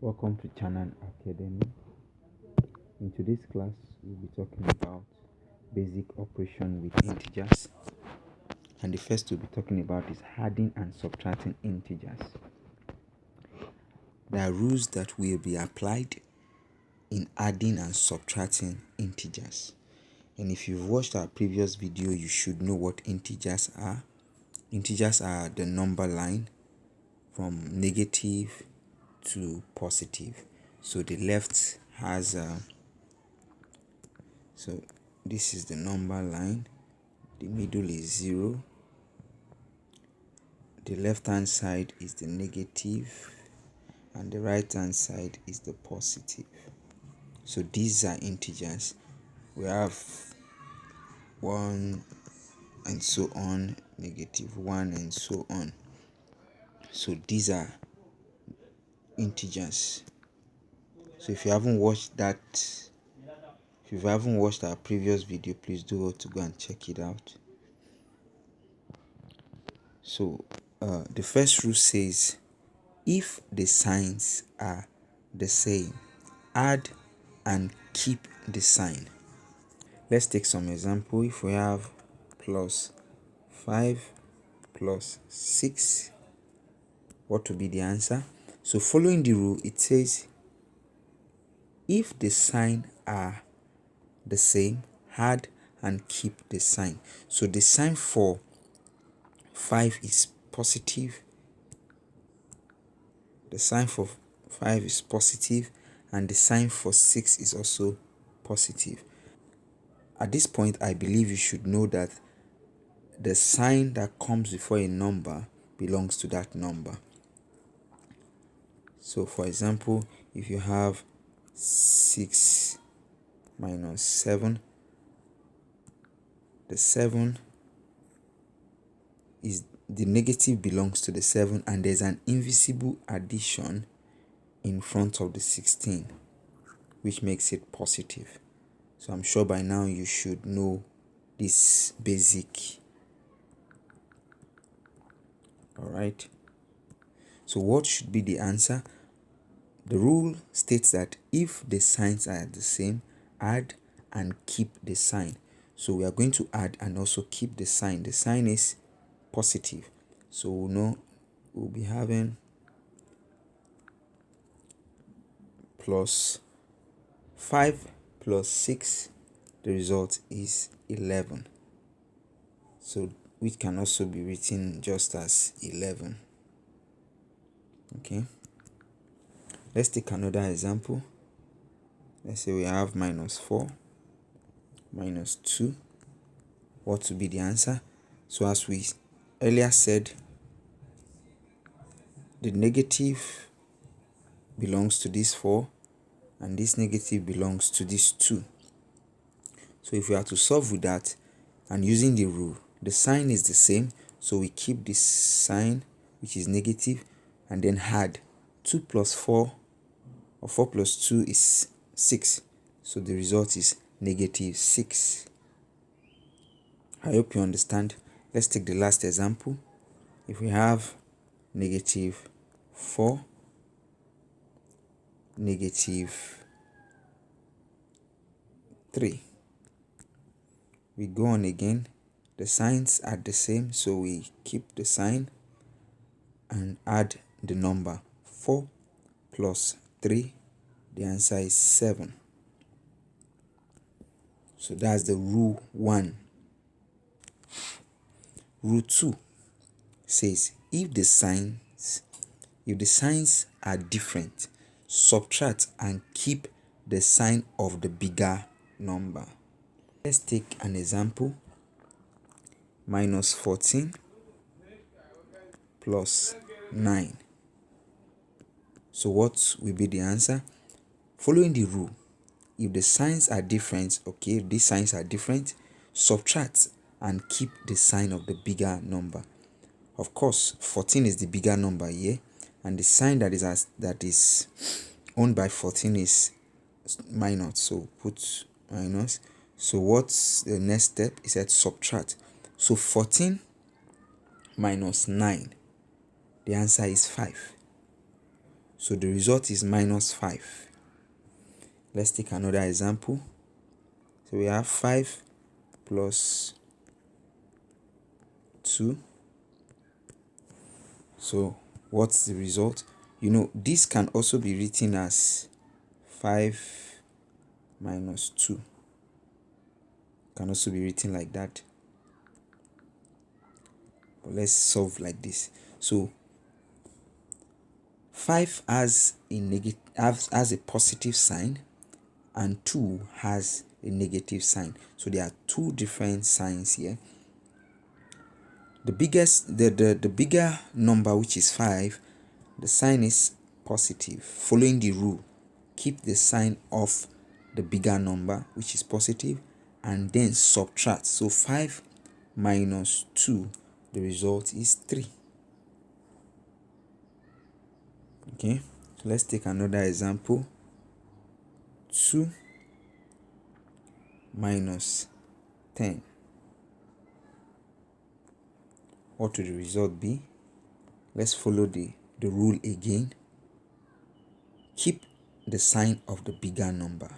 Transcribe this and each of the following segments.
Welcome to ChananAcademy. In today's class, we'll be talking about basic operation with integers. And the first we'll be talking about is adding and subtracting integers. There are rules that will be applied in adding and subtracting integers. And if you've watched our previous video, you should know what integers are. Integers are the number line from negative to positive. So the left has so this is the number line, the middle is 0, the left hand side is the negative, and the right hand side is the positive. So these are integers. We have 1 and so on, -1 and so on. So these are integers. So if you haven't watched our previous video, please do well to go and check it out. So the first rule says if the signs are the same, add and keep the sign. Let's take some example. If we have +5 +6, what will be the answer? So following the rule, it says if the sign are the same, add and keep the sign. So the sign for 5 is positive, the sign for 5 is positive, and the sign for 6 is also positive. At this point, I believe you should know that the sign that comes before a number belongs to that number. So for example, if you have 6 minus 7, the 7 is the negative belongs to the 7, and there's an invisible addition in front of the 16, which makes it positive. So I'm sure by now you should know this basic. All right. So what should be the answer? The rule states that if the signs are the same, add and keep the sign. So we are going to add and also keep the sign. The sign is positive. So we'll know we'll be having +5 + 6. The result is 11. So which can also be written just as 11. Okay. Let's take another example. Let's say we have -4 -2. What will be the answer? So as we earlier said, the negative belongs to this 4 and this negative belongs to this 2. So if we are to solve with that and using the rule, the sign is the same, so we keep this sign, which is negative, and then add 2 + 4, or 4 + 2 is 6. So the result is -6. I hope you understand. Let's take the last example. If we have -4 -3, we go on again. The signs are the same, so we keep the sign and add the number. 4 + 3, the answer is 7. So that's the rule 1. Rule 2 says if the signs are different, subtract and keep the sign of the bigger number. Let's take an example. -14 + 9. So what will be the answer? Following the rule, if the signs are different, okay, if these signs are different, subtract and keep the sign of the bigger number. Of course, 14 is the bigger number here, and the sign that is owned by 14 is minus. So put minus. So what's the next step? It said subtract. So 14 - 9, the answer is 5. So the result is minus 5. Let's take another example. So we have 5 plus 2. So what's the result? This can also be written as 5 minus 2. Can also be written like that. But let's solve like this. So 5 has a positive sign, and 2 has a negative sign. So there are two different signs here. The bigger number, which is 5, the sign is positive. Following the rule, keep the sign of the bigger number, which is positive, and then subtract. So 5 minus 2, the result is 3. Okay, so let's take another example. 2 minus 10. What will the result be? Let's follow the rule again. Keep the sign of the bigger number.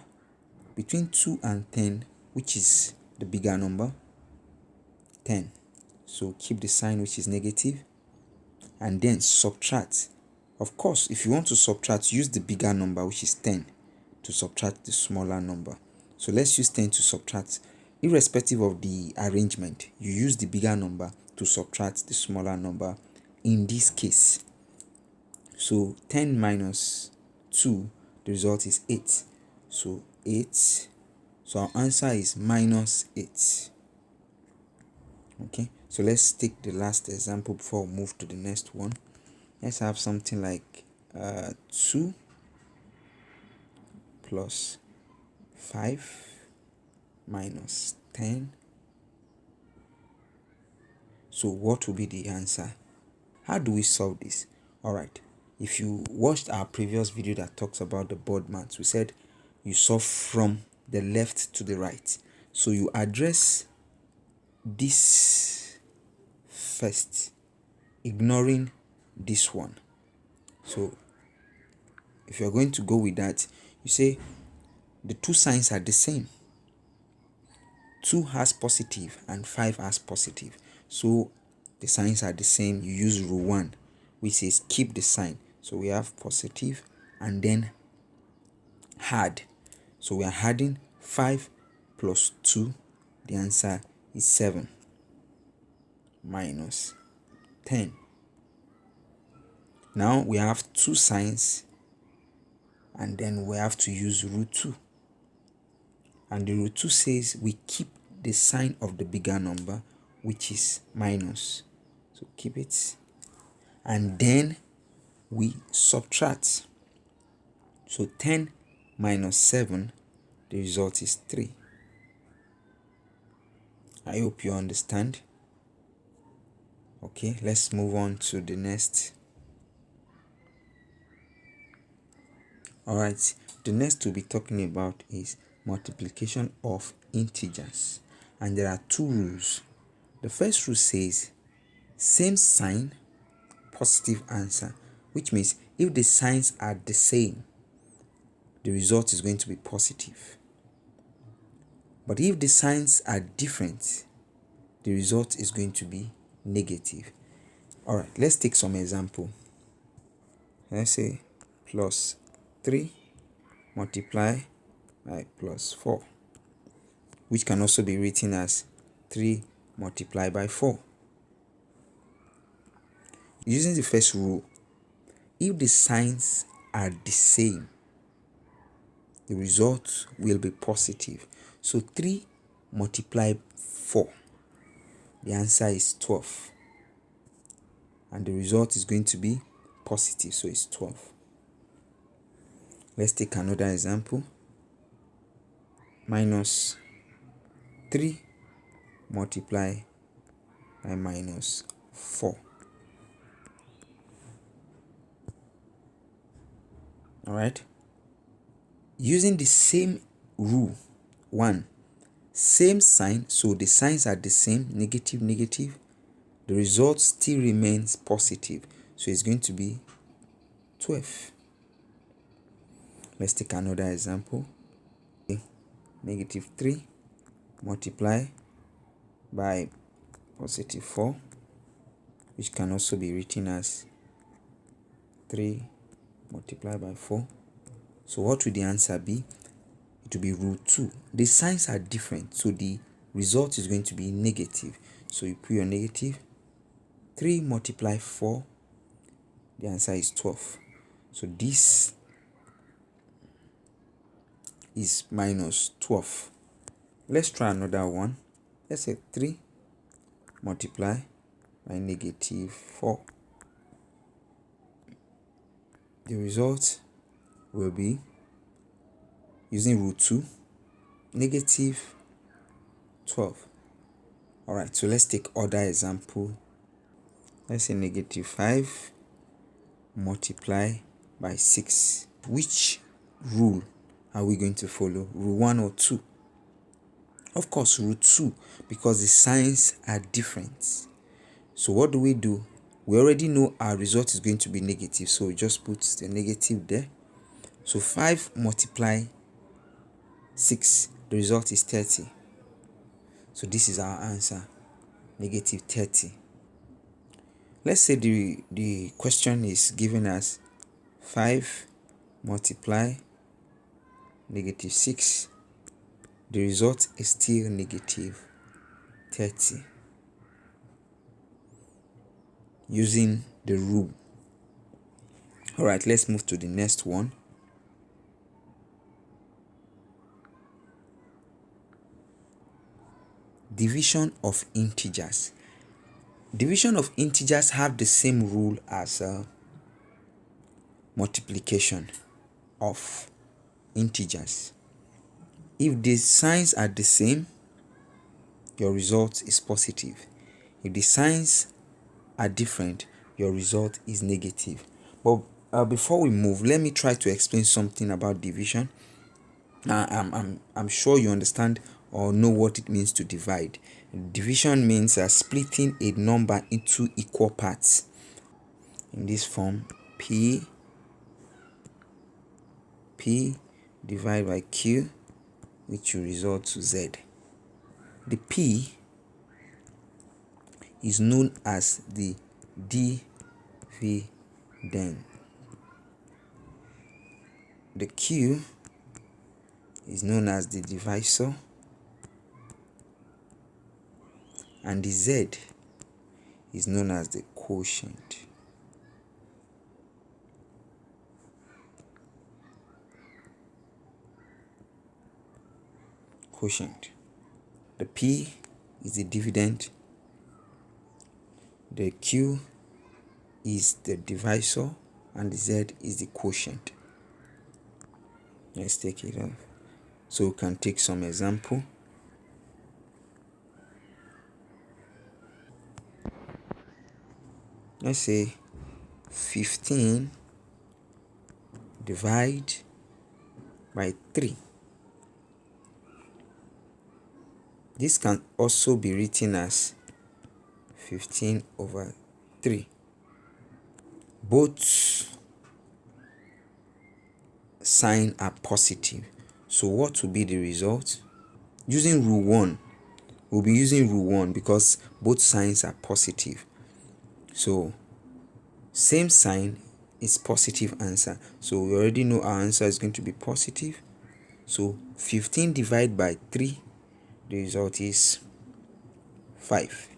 Between 2 and 10, which is the bigger number? 10. So keep the sign which is negative, and then subtract. Of course, if you want to subtract, use the bigger number, which is 10, to subtract the smaller number. So let's use 10 to subtract. Irrespective of the arrangement, you use the bigger number to subtract the smaller number in this case. So 10 minus 2, the result is 8. So 8. So our answer is minus 8. Okay, so let's take the last example before we move to the next one. Let's have something like 2 plus 5 minus 10. So what will be the answer? How do we solve this? Alright, if you watched our previous video that talks about the board maths, we said you solve from the left to the right. So you address this first, ignoring this one. So if you're going to go with that, you say the two signs are the same. 2 has positive and 5 has positive. So the signs are the same. You use rule 1, which says keep the sign. So we have positive and then add. So we are adding 5 plus 2. The answer is 7 minus 10. Now we have two signs, and then we have to use rule 2. And the rule 2 says we keep the sign of the bigger number, which is minus. So keep it. And then we subtract. So 10 minus 7, the result is 3. I hope you understand. Okay, let's move on to the next. Alright, the next we'll be talking about is multiplication of integers. And there are two rules. The first rule says same sign, positive answer, which means if the signs are the same, the result is going to be positive. But if the signs are different, the result is going to be negative. Alright, let's take some example. Let's say plus 3 multiply by plus 4, which can also be written as 3 multiplied by 4. Using the first rule, if the signs are the same, the result will be positive. So 3 multiplied 4, the answer is 12. And the result is going to be positive, so it's 12. Let's take another example. Minus 3 multiply by minus 4. Alright. Using the same rule, 1, same sign, so the signs are the same, negative, negative. The result still remains positive, so it's going to be 12. Let's take another example. Negative 3 multiply by positive 4, which can also be written as 3 multiplied by 4. So what will the answer be? It will be root 2. The signs are different, so the result is going to be negative. So you put your negative. 3 multiply 4, the answer is 12. So this is minus 12. Let's try another one. Let's say 3 multiply by negative 4. The result will be, using root 2, negative 12. Alright, so let's take other example. Let's say negative 5 multiply by 6. Which rule are we going to follow? Rule 1 or 2? Of course, rule 2, because the signs are different. So what do? We already know our result is going to be negative, so we just put the negative there. So 5 multiply 6, the result is 30. So this is our answer, negative 30. Let's say the question is giving us 5 multiply negative 6. The result is still negative 30. Using the rule. Alright, let's move to the next one. Division of integers. Division of integers have the same rule as multiplication of integers. If the signs are the same, your result is positive. If the signs are different, your result is negative. But before we move, let me try to explain something about division. I'm sure you understand or know what it means to divide. Division means splitting a number into equal parts. In this form, P divided by Q, which will result to Z. The P is known as the dividend. The Q is known as the divisor, and the Z is known as the quotient. The P is the dividend, the Q is the divisor, and the Z is the quotient. Let's take it off. So we can take some example. Let's say 15 divide by 3. This can also be written as 15 over 3. Both signs are positive. So what will be the result? Using rule 1, we'll be using rule 1 because both signs are positive. So same sign is positive answer. So we already know our answer is going to be positive. So 15 divided by 3, the result is 5.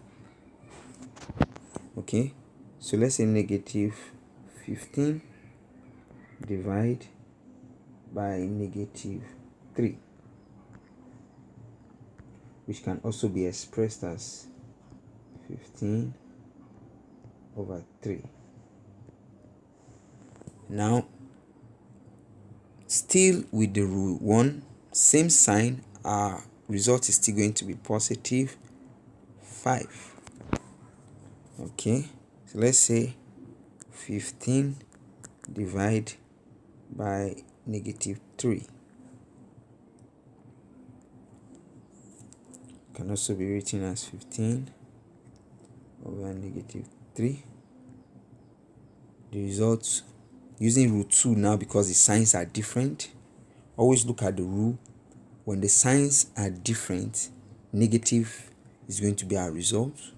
Okay, so let's say negative 15 divide by negative 3, which can also be expressed as 15 over 3. Now, still with the rule 1, same sign, our result is still going to be positive 5. Okay, so let's say 15 divide by negative 3 can also be written as 15 over negative 3. The result using rule 2 now because the signs are different. Always look at the rule. When the signs are different, negative is going to be our result.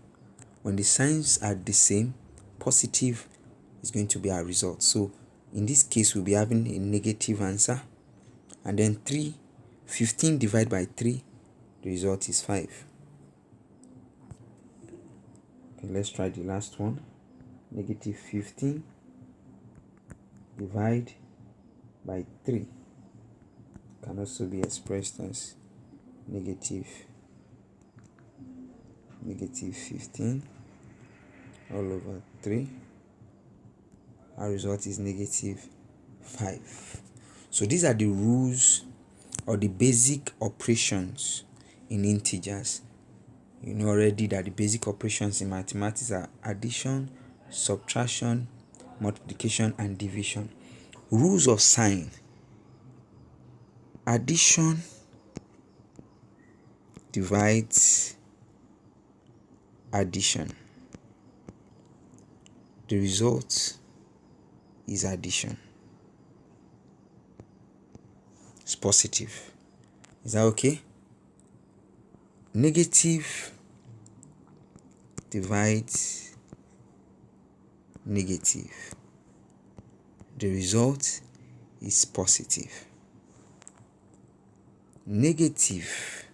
When the signs are the same, positive is going to be our result. So in this case, we'll be having a negative answer. And then 15 divided by 3, the result is 5. Okay, let's try the last one. Negative 15 divided by 3 can also be expressed as negative 15 all over 3. Our result is negative 5. So these are the rules or the basic operations in integers. You know already that the basic operations in mathematics are addition, subtraction, multiplication, and division. Rules of sign. Addition divides addition. The result is addition. It's positive. Is that okay? Negative divides negative. The result is positive. Negative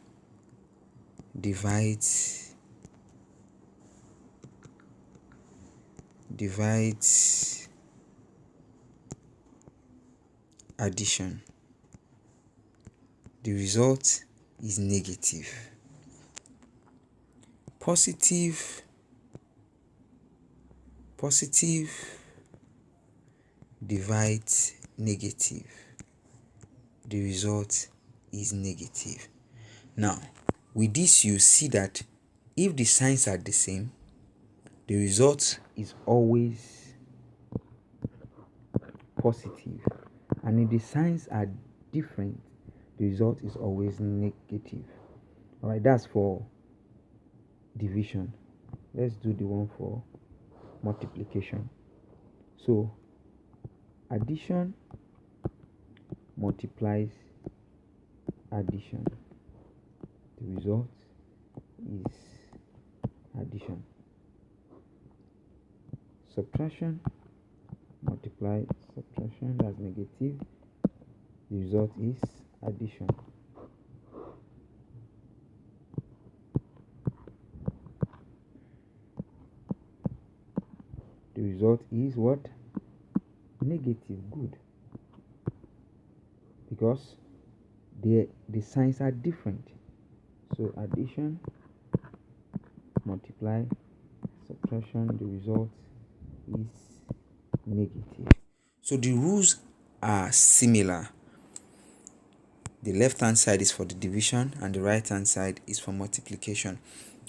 divides addition. The result is negative. Positive divides negative. The result is negative. Now, with this, you see that if the signs are the same, the result is always positive. And if the signs are different, the result is always negative. All right, that's for division. Let's do the one for multiplication. So addition multiplies addition. The result is addition. Subtraction multiplies subtraction, that's negative. The result is addition. The result is what? Negative. Good. Because the signs are different. So addition multiply subtraction, the result is negative. So the rules are similar. The left hand side is for the division and the right hand side is for multiplication.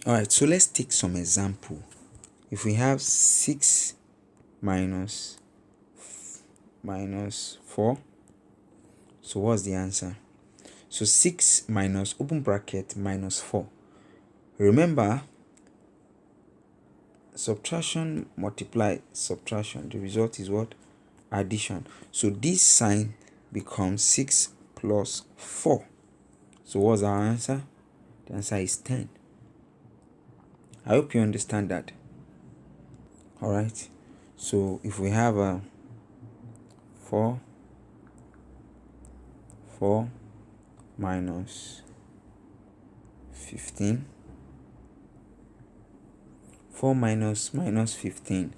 All right, so let's take some example. If we have 6 minus 4, so what's the answer? So 6 minus open bracket minus 4. Remember, subtraction multiply subtraction, the result is what? Addition. So this sign becomes 6 plus 4. So what's our answer? The answer is 10. I hope you understand that. All right, so if we have a 4 minus 15, 4 minus 15,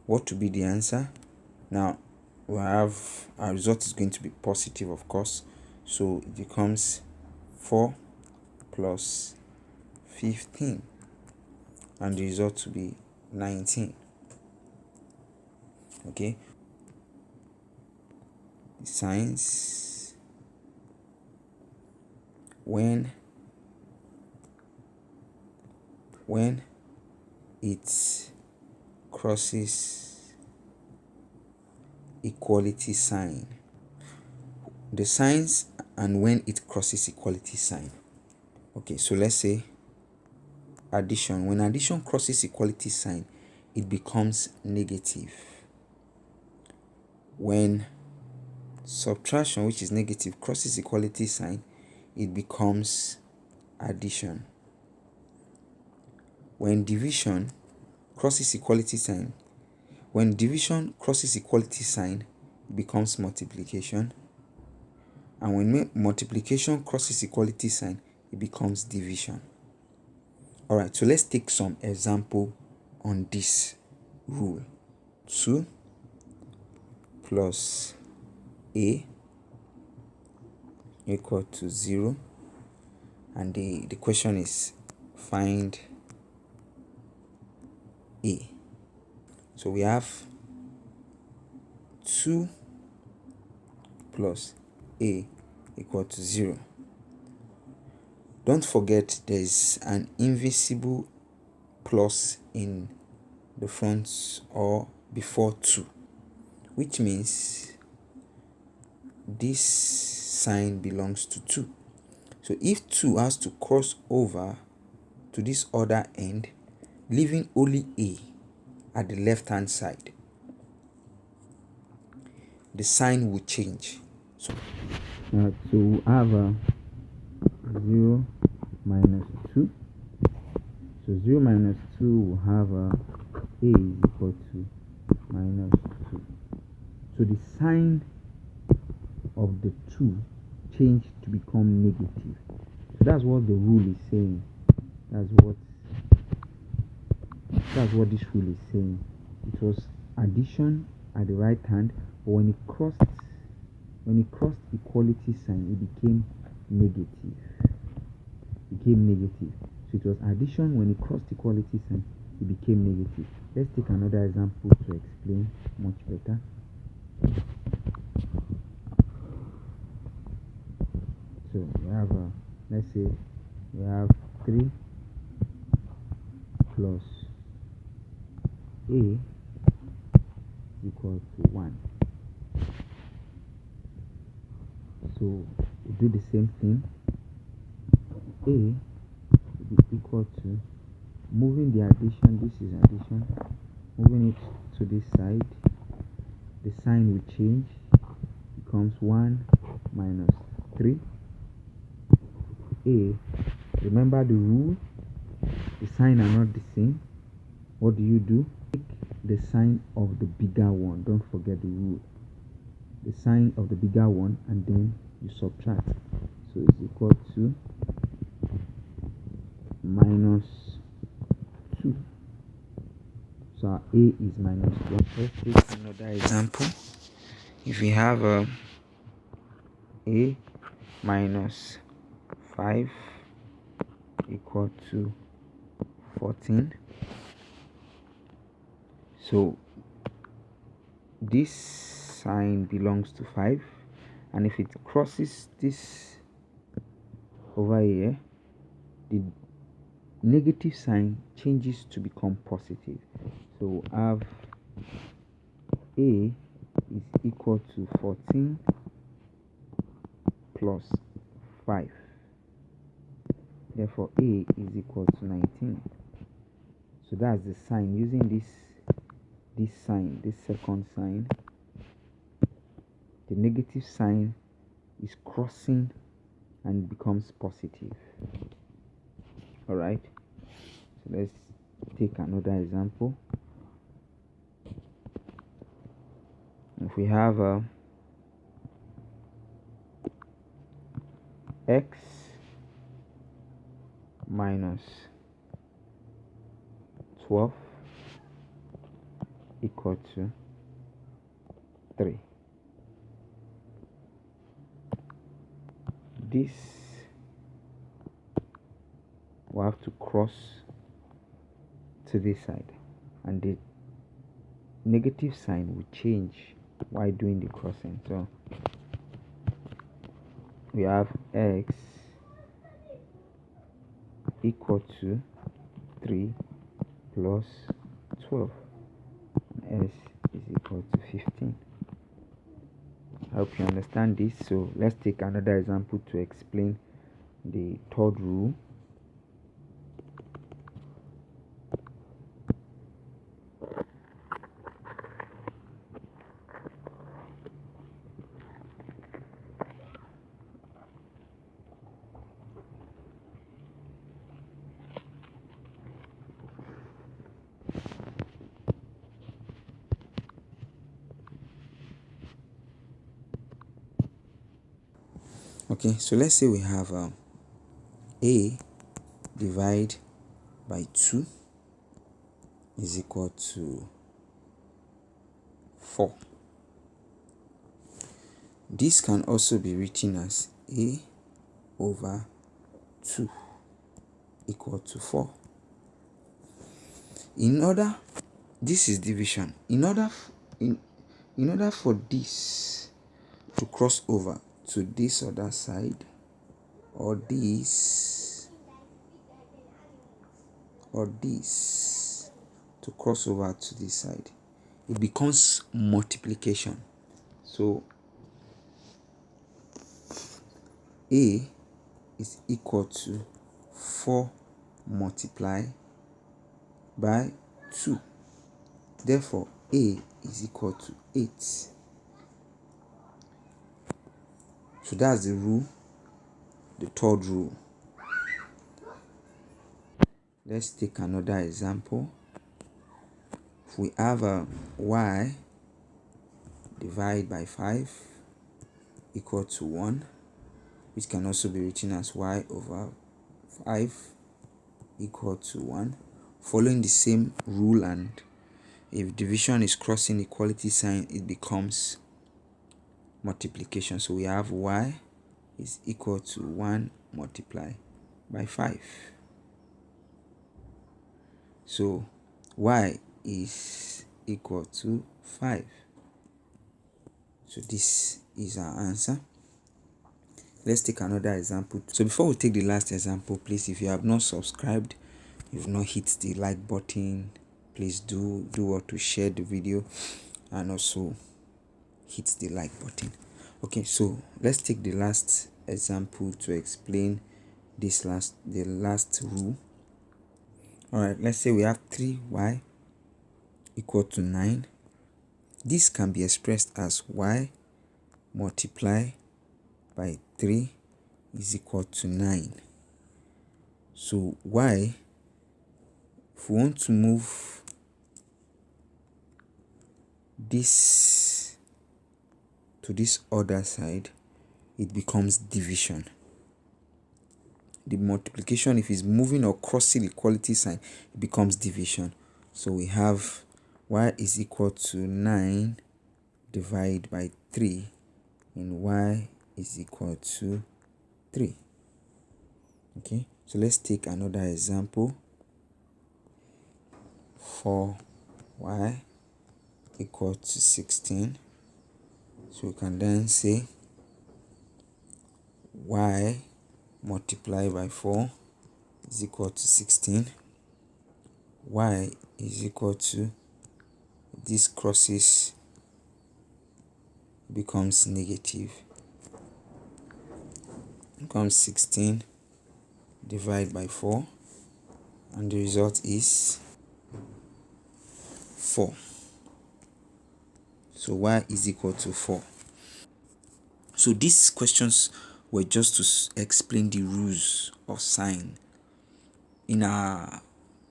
what would be the answer? Now we have our result is going to be positive, of course, so it becomes 4 plus 15 and the result will be 19. Okay, the signs when it crosses equality sign. The signs and when it crosses equality sign. Okay, so let's say addition. When addition crosses equality sign, it becomes negative. when subtraction, which is negative, crosses equality sign, it becomes addition. When division crosses equality sign, it becomes multiplication. And when multiplication crosses equality sign, it becomes division. Alright, so let's take some example on this rule. 2 plus a equal to 0, and the question is find a. So we have 2 plus a equal to 0. Don't forget there is an invisible plus in the front or before 2, which means this sign belongs to 2. So if 2 has to cross over to this other end, leaving only a at the left hand side, the sign will change. So we have 0 minus 2. So 0 minus 2 will have a is equal to minus 2. So the sign of the 2 changed to become negative. So that's what the rule is saying. That's what this rule is saying. It was addition at the right hand, but when it crossed equality sign, it became negative. So it was addition. When it crossed equality sign, it became negative. Let's take another example to explain much better. So we have let's say we have 3 plus a equal to 1. So we do the same thing. A will be equal to, moving the addition, this is addition, moving it to this side, the sign will change, becomes 1 minus 3. A, remember the rule, the sign are not the same. What do? Take the sign of the bigger one. Don't forget the rule. The sign of the bigger one, and then you subtract. So it's equal to minus 2. So our a is minus 1. Let's take another example. If we have a minus 5 equal to 14. So this sign belongs to 5, and if it crosses this over here, the negative sign changes to become positive. So we have a is equal to 14 plus 5. Therefore a is equal to 19. So that's the sign. Using this sign, this second sign, the negative sign is crossing and becomes positive. All right, so let's take another example. If we have x minus 12 equal to 3. This will have to cross to this side, and the negative sign will change while doing the crossing. So we have x equal to 3 plus 12, and s is equal to 15. I hope you understand this. So let's take another example to explain the third rule. Okay, so let's say we have a divided by 2 is equal to 4. This can also be written as a over 2 equal to 4. This is division. In order for this to cross over to this other side, or this to cross over to this side, it becomes multiplication. So a is equal to 4 multiplied by 2. Therefore, a is equal to 8. So that's the rule, the third rule. Let's take another example. If we have a y divided by 5 equal to 1, which can also be written as y over 5 equal to 1, following the same rule, and if division is crossing equality sign, it becomes multiplication. So we have y is equal to 1 multiplied by 5. So y is equal to 5. So this is our answer. Let's take another example. So before we take the last example, please, if you have not subscribed, you've not hit the like button, please do what to share the video and also hit the like button. Okay, so let's take the last example to explain the last rule. All right, let's say we have 3y equal to 9. This can be expressed as y multiply by 3 is equal to 9. So y, if we want to move this to this other side, it becomes division. The multiplication, if it's moving or crossing equality sign, it becomes division. So we have y is equal to 9 divided by 3, and y is equal to 3. Okay, so let's take another example. 4y equal to 16. So we can then say y multiplied by 4 is equal to 16. Y is equal to, this crosses, becomes negative, becomes 16 divided by 4, and the result is 4. So y is equal to 4. So these questions were just to explain the rules of sign. In our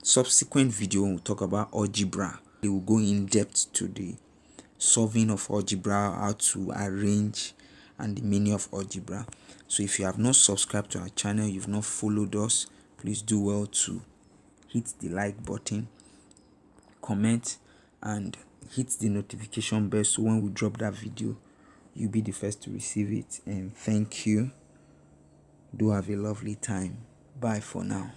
subsequent video, when we talk about algebra, we will go in depth to the solving of algebra, how to arrange, and the meaning of algebra. So if you have not subscribed to our channel, you've not followed us, please do well to hit the like button, comment, and hit the notification bell, so when we drop that video, you'll be the first to receive it. And thank you. Do have a lovely time. Bye for now.